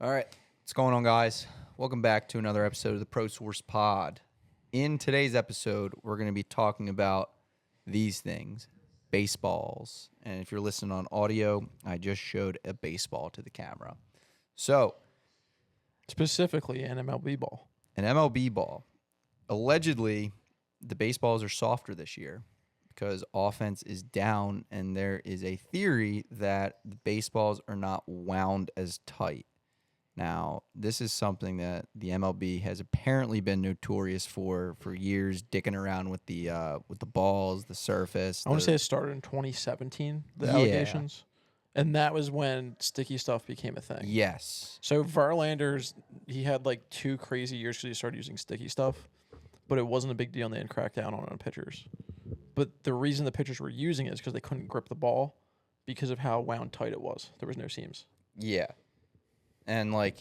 All right. What's going on, guys? Welcome back to another episode of the Pro Source Pod. In today's episode, we're going to be talking about these things, baseballs. And if you're listening on audio, I just showed a baseball to the camera. So, Specifically an MLB ball. an MLB ball. Allegedly, the baseballs are softer this year because offense is down, and there is a theory that the baseballs are not wound as tight. Now, this is something that the MLB has apparently been notorious for years, dicking around with the balls, the surface. I want to say it started in 2017, the Yeah. allegations. And that was when sticky stuff became a thing. Yes. So Verlander's, he had like 2 crazy years because he started using sticky stuff. But it wasn't a big deal and they didn't crack down on pitchers. But the reason the pitchers were using it is because they couldn't grip the ball because of how wound tight it was. There was no seams. Yeah. And like,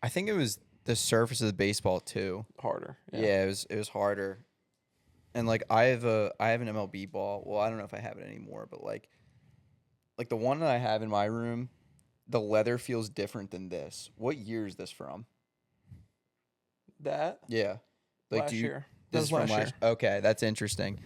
I think it was the surface of the baseball too. Harder. Yeah, it was harder. And like I have an MLB ball. Well, I don't know if I have it anymore, but like the one that I have in my room, the leather feels different than this. What year is this from? That? Yeah. Like last year. This is from last year. Okay, that's interesting.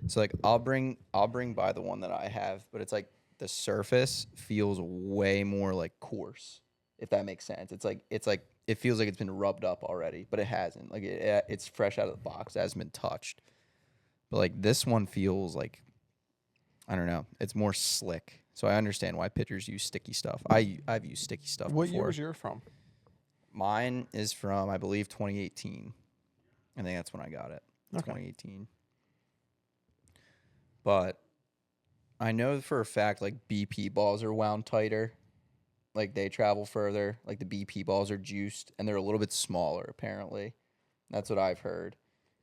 So like I'll bring by the one that I have, but it's like the surface feels way more like coarse, if that makes sense. It's like it feels like it's been rubbed up already, but it hasn't. Like it's fresh out of the box, it hasn't been touched. But like this one feels like, I don't know, it's more slick. So I understand why pitchers use sticky stuff. I've used sticky stuff What before. year was yours from? Mine is from, I believe, 2018. I think that's when I got it. Okay. 2018. But I know for a fact, like, BP balls are wound tighter. Like, they travel further. Like, the BP balls are juiced, and they're a little bit smaller, apparently. That's what I've heard.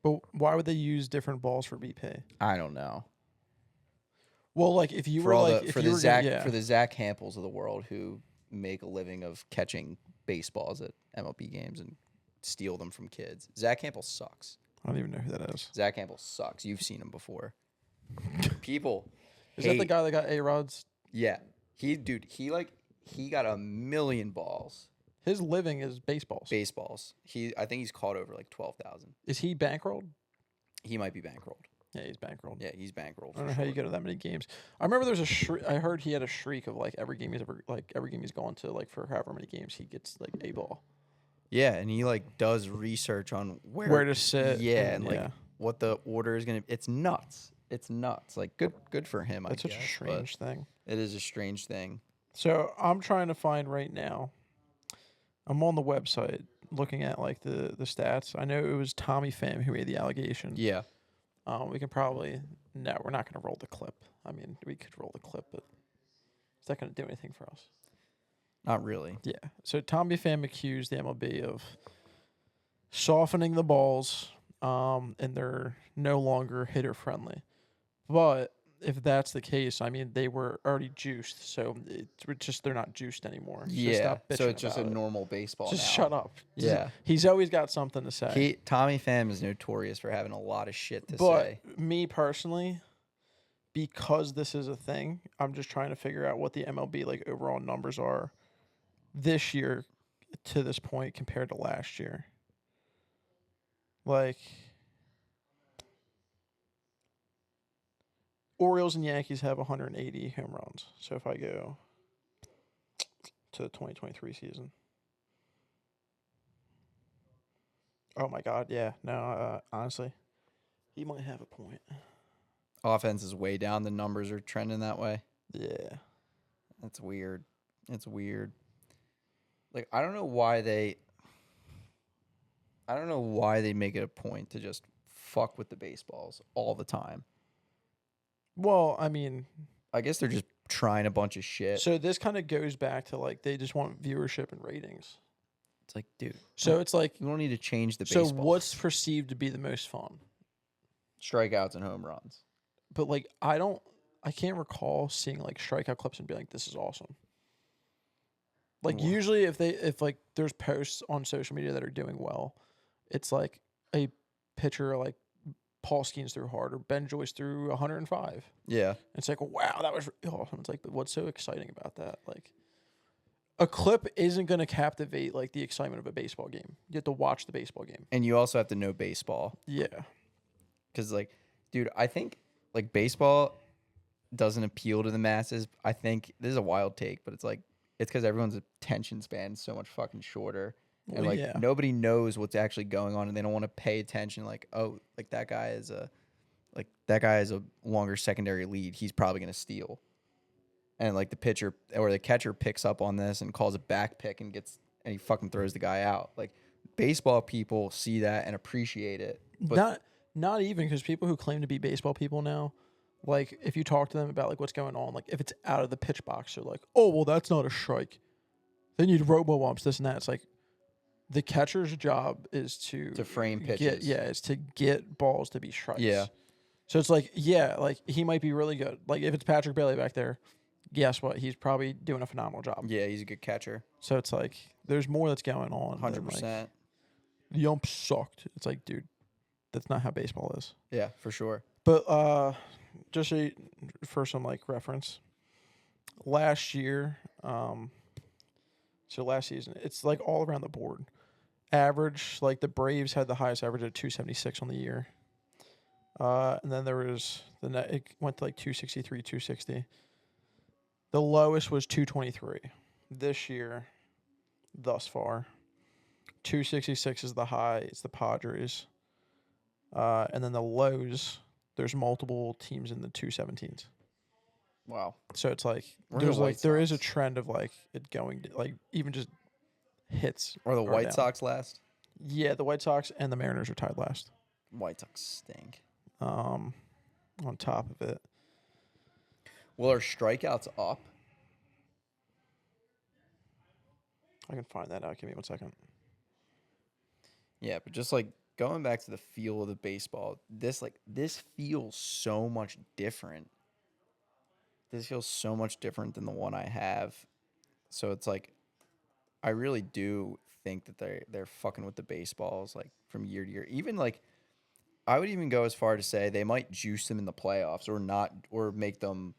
But why would they use different balls for BP? I don't know. Well, like if you For were all like the if for you the were Zach gonna, yeah. for the Zach Hampels of the world who make a living of catching baseballs at MLB games and steal them from kids. Zach Campbell sucks. I don't even know who that is. Zach Campbell sucks. You've seen him before. People Is that the guy that got A-Rod's? Yeah. He got 1 million balls. His living is baseballs. Baseballs. I think he's caught over like 12,000. Is he bankrolled? He might be bankrolled. Yeah, he's bankrolled. Yeah, he's bankrolled. I don't know how you go to that many games. I remember there was a shriek. I heard he had a shriek of like every game he's gone to, like for however many games he gets like a ball. Yeah, and he like does research on where to sit. Yeah, and like what the order is gonna. It's nuts. It's nuts. Like good for him. That's I guess, such a strange thing. It is a strange thing. So I'm trying to find right now. I'm on the website looking at like the stats. I know it was Tommy Pham who made the allegation. Yeah. We can probably we're not going to roll the clip. I mean, we could roll the clip, but it's not going to do anything for us. Not really. Yeah. So Tommy Pham accused the MLB of softening the balls, and they're no longer hitter friendly. But if that's the case, I mean, they were already juiced, so it's just they're not juiced anymore. Yeah. So it's just a normal baseball. Just now. shut up. Yeah. He's always got something to say. Tommy Pham is notorious for having a lot of shit to But say. me personally, because this is a thing, I'm just trying to figure out what the MLB like overall numbers are this year to this point compared to last year. Like Orioles and Yankees have 180 home runs. So if I go to the 2023 season. Oh my God, yeah. No, honestly, he might have a point. Offense is way down. The numbers are trending that way. Yeah. That's weird. It's weird. Like, I don't know why they make it a point to just fuck with the baseballs all the time. Well, I mean, I guess they're just trying a bunch of shit. so this kind of goes back to like they just want viewership and ratings. It's like, dude. So it's like, You don't need to change the so baseball. what's perceived to be the most fun? Strikeouts and home runs. But like, I can't recall seeing like strikeout clips and be like, this is awesome. Like usually if like there's posts on social media that are doing well, it's like a pitcher like Paul Skeens threw hard or Ben Joyce threw 105. Yeah. It's like, wow, that was really awesome. It's like, but what's so exciting about that? Like, a clip isn't going to captivate like the excitement of a baseball game. You have to watch the baseball game. And you also have to know baseball. Yeah. Because, like, dude, I think, like, baseball doesn't appeal to the masses. I think this is a wild take, but it's like, it's because everyone's attention span is so much fucking shorter. And, Well, like, yeah. nobody knows what's actually going on, and they don't want to pay attention. Like, oh, like, that guy is a longer secondary lead. He's probably going to steal. And, like, the pitcher or the catcher picks up on this and calls a back pick and he fucking throws the guy out. Like, baseball people see that and appreciate it. But Not even, because people who claim to be baseball people now, like if you talk to them about like what's going on, like if it's out of the pitch box, they're like, oh well, that's not a strike. They need robo umps, this and that. It's like the catcher's job is to frame pitches. is to get balls to be strikes. Yeah. So it's like, yeah, like he might be really good. Like if it's Patrick Bailey back there, guess what? He's probably doing a phenomenal job. Yeah, he's a good catcher. So it's like there's more that's going on. 100%. Like, the ump sucked. It's like, dude, that's not how baseball is. Yeah, for sure. But just for some like reference, last year, so last season, it's like all around the board. Average, like the Braves had the highest average at 276 on the year. And then there was it went to like 263, 260. The lowest was 223 this year, thus far. 266 is the high. It's the Padres. And then the lows, there's multiple teams in the 217s. Wow. So it's like We're there's the like White there is a Sox. trend of like it going to, like even just hits. Or the White down. Sox last? Yeah, the White Sox and the Mariners are tied last. White Sox stink. On top of it, Well, are strikeouts up? I can find that out. Give me 1 second. Yeah, but just like going back to the feel of the baseball, this feels so much different. This feels so much different than the one I have. So it's like I really do think that they're fucking with the baseballs like from year to year. Even like I would even go as far to say they might juice them in the playoffs or make them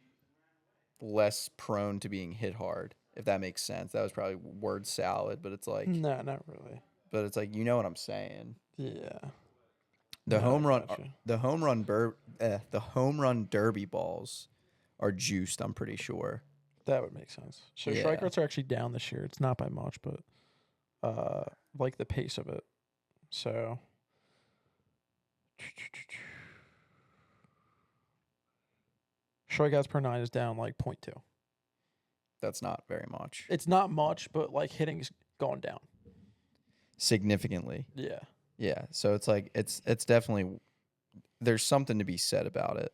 less prone to being hit hard, if that makes sense. That was probably word salad, but it's like No, not really. but it's like you know what I'm saying. Yeah. The No, home I run gotcha. the home run derby balls are juiced, I'm pretty sure. That would make sense. So Yeah. strikeouts are actually down this year. It's not by much, but like the pace of it. So strikeouts per 9 is down like 0.2. That's not very much. It's not much, but like hitting's gone down. Significantly. Yeah. Yeah. So it's like it's definitely there's something to be said about it.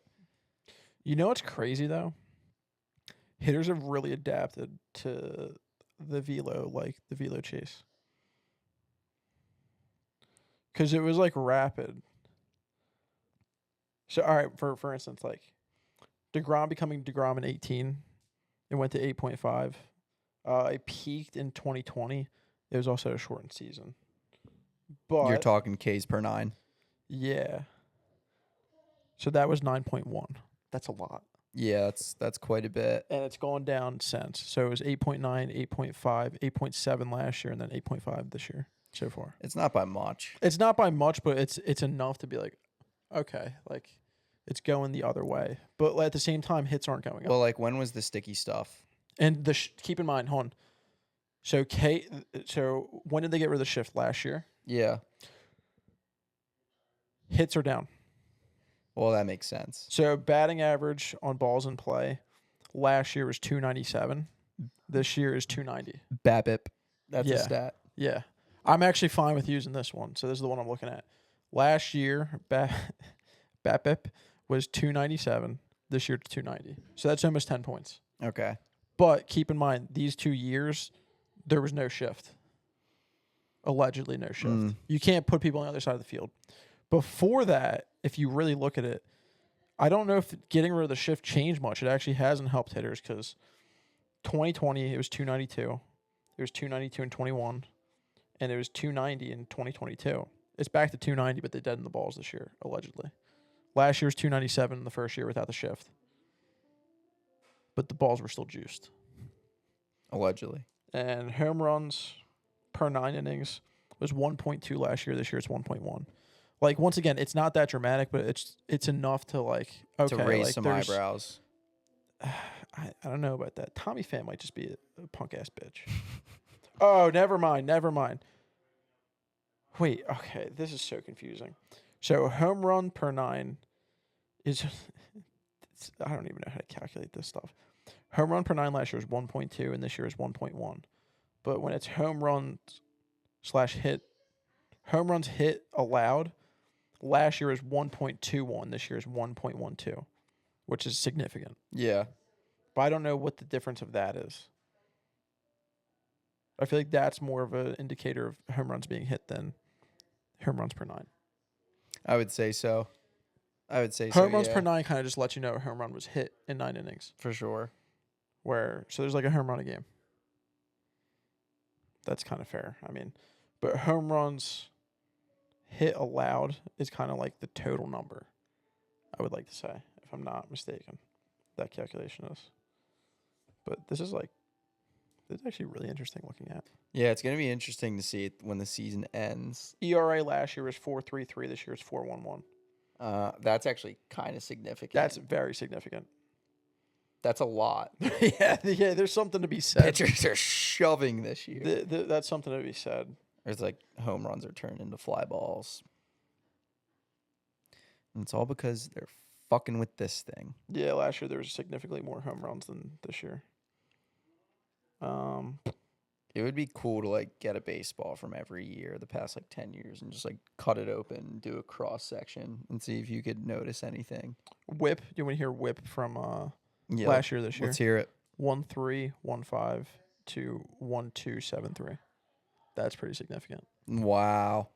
You know what's crazy though? Hitters have really adapted to the velo chase. Cause it was like rapid. So all right, for instance, like DeGrom becoming DeGrom in 18, it went to 8.5. It peaked in 2020. It was also a shortened season. But You're talking Ks per 9. yeah. So that was 9.1. That's a lot. Yeah, that's quite a bit. And it's gone down since. So it was 8.9, 8.5, 8.7 last year, and then 8.5 this year so far. It's not by much. It's not by much, but it's enough to be like, okay, like it's going the other way. But at the same time, hits aren't going up. Well, like when was the sticky stuff? And keep in mind, hold on. So when did they get rid of the shift last year? Yeah. Hits are down. Well, that makes sense. So batting average on balls in play last year was 297. This year is 290. BABIP. That's a Yeah. stat. Yeah. I'm actually fine with using this one. So this is the one I'm looking at. Last year, BABIP was 297. This year, 290. So that's almost 10 points. Okay. But keep in mind, these 2 years, there was no shift. Allegedly no shift. You can't put people on the other side of the field. Before that, if you really look at it, I don't know if getting rid of the shift changed much. It actually hasn't helped hitters because 2020, it was 292. It was 292 in 21. And it was 290 in 2022. It's back to 290, but they deadened the balls this year, allegedly. Last year was 297 in the first year without the shift. But the balls were still juiced. Allegedly. And home runs per 9 innings was 1.2 last year. This year it's 1.1. Like, once again, it's not that dramatic, but it's enough to, like, okay, To raise like, some there's, eyebrows. I don't know about that. Tommy Pham might just be a punk ass bitch. Oh, never mind. Wait, okay, this is so confusing. So home run per 9 is I don't even know how to calculate this stuff. Home run per 9 last year was 1.2 and this year is 1.1. But when it's home runs / hit, home runs hit allowed, last year is 1.21, this year is 1.12, which is significant. Yeah. But I don't know what the difference of that is. I feel like that's more of an indicator of home runs being hit than home runs per 9. I would say so. Home runs per 9 kind of just lets you know a home run was hit in 9 innings. For sure. So there's like a home run a game. That's kind of fair. I mean, but home runs hit allowed is kind of like the total number, I would like to say, if I'm not mistaken. That calculation is. But this is actually really interesting looking at. Yeah, it's going to be interesting to see it when the season ends. ERA last year was 4.33. This year is 4.11. That's actually kind of significant. That's very significant. That's a lot. yeah, there's something to be said. Pitchers are shoving this year. That's something to be said. There's like home runs are turned into fly balls. And it's all because they're fucking with this thing. Yeah, last year there was significantly more home runs than this year. It would be cool to like get a baseball from every year, the past like 10 years, and just like cut it open, do a cross section, and see if you could notice anything. Whip. Do you want to hear whip from Yeah, last year, this year? Let's hear it. 1.3, 1.5 to 1.273. That's pretty significant. Wow.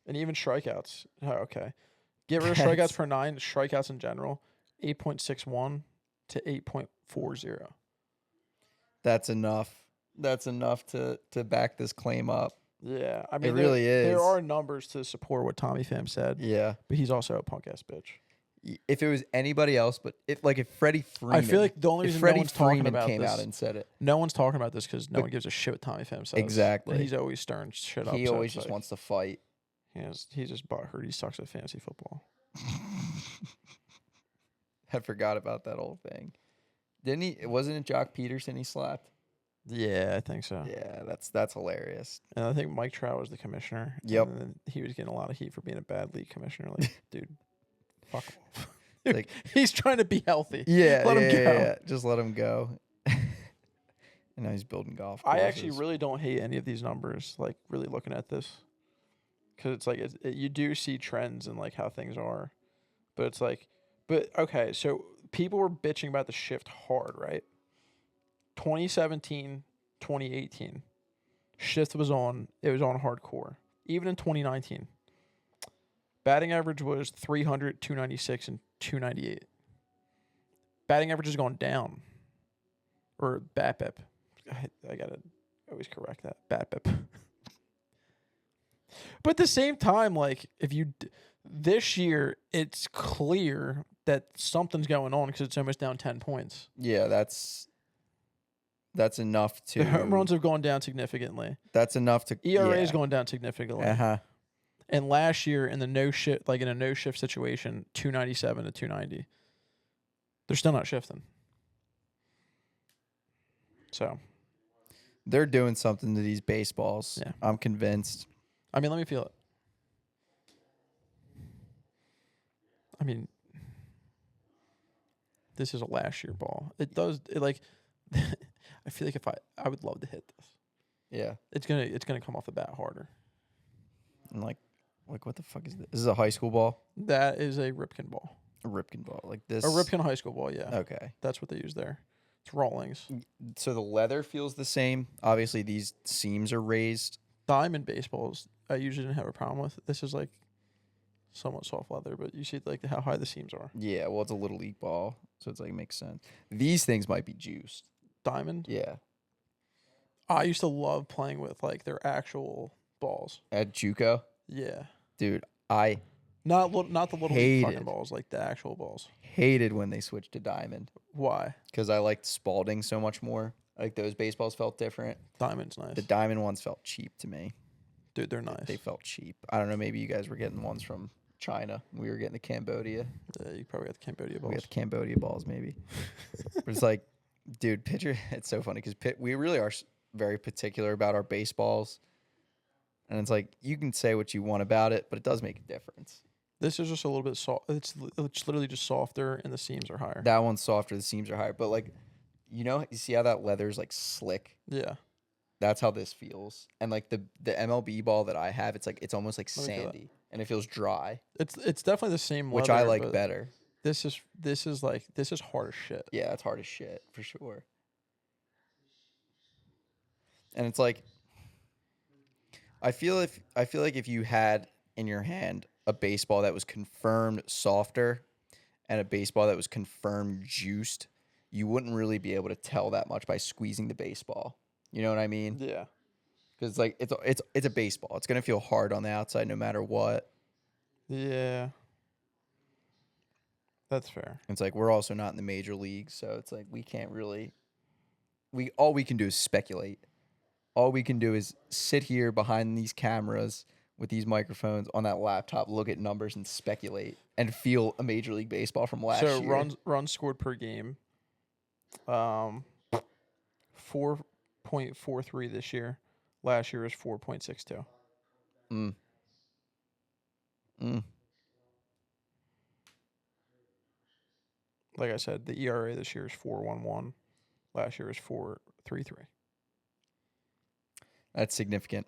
And even strikeouts. Oh, okay. Get rid of strikeouts per 9. Strikeouts in general, 8.61 to 8.40. That's enough. That's enough to back this claim up. Yeah, I mean, it really is. There are numbers to support what Tommy Pham said. Yeah, but he's also a punk ass bitch. If it was anybody else, but if Freddie Freeman, I feel like the only reason no one's talking about came this, out and said it. No one's talking about this because no one gives a shit what Tommy Pham says. Exactly. And he's always stirring shit up. He always just wants to fight. He's just butthurt. He sucks at fantasy football. I forgot about that whole thing. Didn't he? Wasn't it Jock Peterson he slapped? Yeah, I think so. Yeah, that's hilarious. And I think Mike Trout was the commissioner. Yep. And then he was getting a lot of heat for being a bad league commissioner. Like, dude, fuck off. Like, he's trying to be healthy. Yeah, let him go. Yeah. Just let him go. And now he's building golf courses. I actually really don't hate any of these numbers. Like, really looking at this, because it's like you do see trends in like how things are, but it's like, okay, so people were bitching about the shift hard, right? 2017, 2018, shift was on. It was on hardcore. Even in 2019, batting average was 300, 296, and 298. Batting average has gone down, or BABIP. I gotta always correct that, BABIP. But at the same time, like, this year, it's clear that something's going on because it's almost down 10 points. Yeah, that's enough to. The home runs have gone down significantly. That's enough to. ERA is going down significantly. Uh-huh. And last year in the no shift situation, 297 to 290. They're still not shifting. So they're doing something to these baseballs. Yeah. I'm convinced. I mean, let me feel it. I mean, this is a last year ball. It does like I feel like if I would love to hit this. Yeah. It's gonna come off the bat harder. And like what the fuck is this? This is a high school ball? That is a Ripken ball. A Ripken ball. Like this. A Ripken high school ball, yeah. Okay. That's what they use there. It's Rawlings. So the leather feels the same. Obviously these seams are raised. Diamond baseballs I usually didn't have a problem with. This is like somewhat soft leather, but you see like how high the seams are. Yeah, well it's a little league ball, so it's like it makes sense. These things might be juiced. Diamond? Yeah. I used to love playing with like their actual balls. At JUCO? Yeah. Dude, I Not the little league fucking Hated. balls, like the actual balls. Hated when they switched to diamond Why? because I liked Spalding so much more. Like those baseballs felt different. Diamond's nice. The diamond ones felt cheap to me. Dude, they're nice. They felt cheap. I don't know. Maybe you guys were getting ones from China. We were getting the Cambodia. Yeah, you probably got the Cambodia We balls. got the Cambodia balls, maybe. But it's like, dude, pitcher. It's so funny because we really are very particular about our baseballs, and it's like you can say what you want about it, but it does make a difference. This is just a little bit soft. It's literally just softer, and the seams are higher. That one's softer. The seams are higher, but like, you see how that leather's like slick. Yeah. That's how this feels. And like the MLB ball that I have, it's almost like Let me feel that. sandy and it feels dry, It's definitely the same which leather, I like but better. This is hard as shit. Yeah, it's hard as shit for sure. And it's like I feel like if you had in your hand a baseball that was confirmed softer and a baseball that was confirmed juiced, you wouldn't really be able to tell that much by squeezing the baseball. You know what I mean? Yeah. Because like it's a baseball. It's gonna feel hard on the outside no matter what. Yeah. That's fair. It's like we're also not in the major leagues, so it's like we can't really. All we can do is speculate. All we can do is sit here behind these cameras with these microphones on that laptop, look at numbers and speculate and feel a Major League Baseball from last year. So runs scored per game, 4.43 this year. Last year was 4.62. Like I said, the ERA this year is 4.11. Last year was 4.33. That's significant.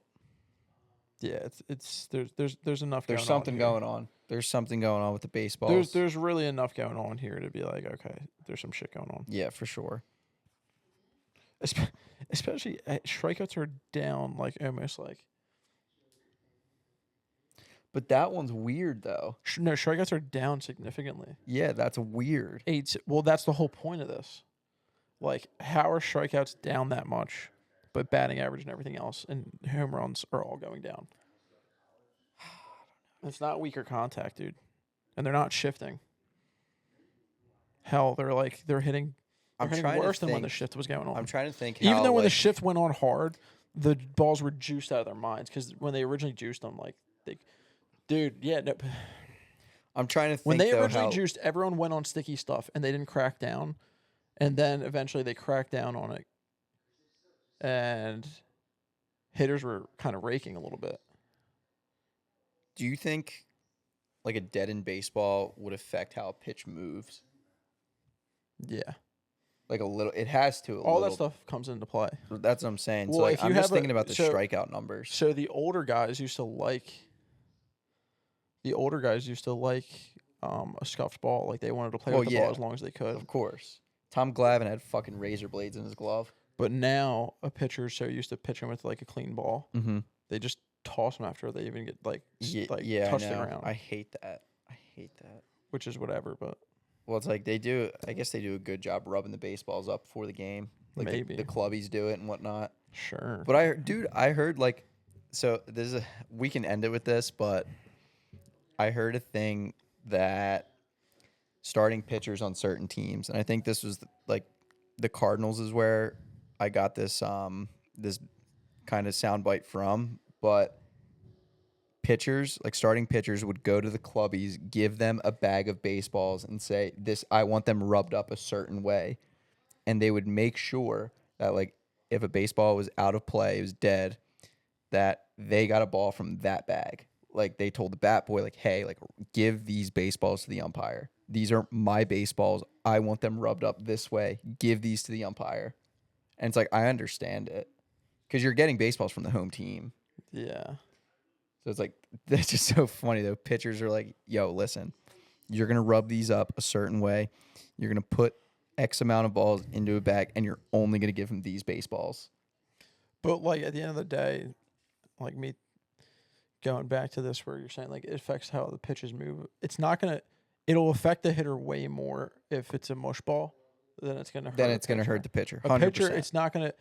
Yeah, it's there's enough. There's something going on. There's something going on with the baseballs. There's really enough going on here to be like, okay, there's some shit going on. Yeah, for sure. Especially strikeouts are down like almost like. But that one's weird though. No, strikeouts are down significantly. Yeah, that's weird. Well, that's the whole point of this. Like, how are strikeouts down that much, but batting average and everything else and home runs are all going down? It's not weaker contact, dude, and they're not shifting. Hell, they're hitting. They're hitting worse than when the shift was going on. I'm trying to think. Even though when the shift went on hard, the balls were juiced out of their minds because when they originally juiced them, like dude, yeah. No. I'm trying to think. When they originally juiced, everyone went on sticky stuff and they didn't crack down, and then eventually they cracked down on it, and hitters were kind of raking a little bit. Do you think like a deadened baseball would affect how a pitch moves? Yeah. Like a little, it has to. All that stuff comes into play. That's what I'm saying. Well, so like, if you I'm just have thinking about the strikeout numbers. So the older guys used to like a scuffed ball. Like they wanted to play with the ball as long as they could. Of course. Tom Glavine had fucking razor blades in his glove. But now a pitcher's so used to pitching with like a clean ball, they just toss them after they even get touch the ground. I hate that. Which is whatever, but. Well, it's like they do. I guess they do a good job rubbing the baseballs up before the game. Like Maybe the clubbies do it and whatnot. Sure. But I heard like, so we can end it with this, but I heard a thing that starting pitchers on certain teams, and I think this was like the Cardinals is where I got this this kind of soundbite from, but pitchers, like starting pitchers, would go to the clubbies, give them a bag of baseballs and say, I want them rubbed up a certain way. And they would make sure that like if a baseball was out of play, it was dead, that they got a ball from that bag. Like they told the bat boy, like, hey, like give these baseballs to the umpire. These are my baseballs. I want them rubbed up this way. Give these to the umpire. And it's like, I understand it because you're getting baseballs from the home team. Yeah. So it's like, that's just so funny though. Pitchers are like, yo, listen, you're going to rub these up a certain way. You're going to put X amount of balls into a bag and you're only going to give them these baseballs. But like at the end of the day, like me going back to this where you're saying like it affects how the pitches move. It'll affect the hitter way more if it's a mush ball than it's going to hurt. Then it's going to hurt the pitcher. 100%. A pitcher, it's not going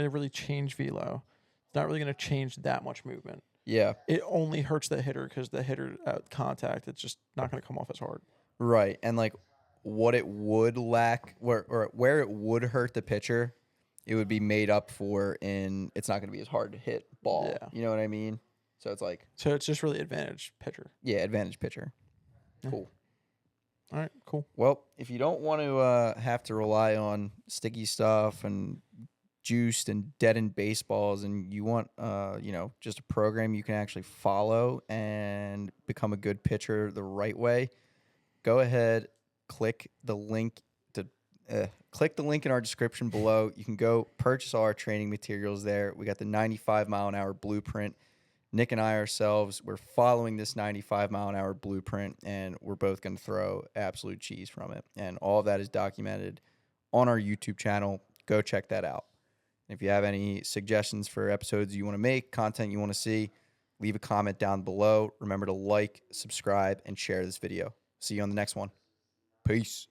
to really change velo. It's not really going to change that much movement. Yeah. it only hurts the hitter because the hitter at contact, it's just not going to come off as hard. Right. And like what it would lack where it would hurt the pitcher, it would be made up for in it's not going to be as hard to hit ball. Yeah. You know what I mean? So it's like, So it's just really advantage pitcher. yeah, advantage pitcher. Yeah. Cool. All right, cool. Well, if you don't want to have to rely on sticky stuff and juiced and deadened baseballs, and you want, just a program you can actually follow and become a good pitcher the right way, go ahead, click the link in our description below. You can go purchase all our training materials there. We got the 95 mile an hour blueprint. Nick and I ourselves, we're following this 95 mile an hour blueprint, and we're both going to throw absolute cheese from it. And all of that is documented on our YouTube channel. Go check that out. If you have any suggestions for episodes you want to make, content you want to see, leave a comment down below. Remember to like, subscribe, and share this video. See you on the next one. Peace.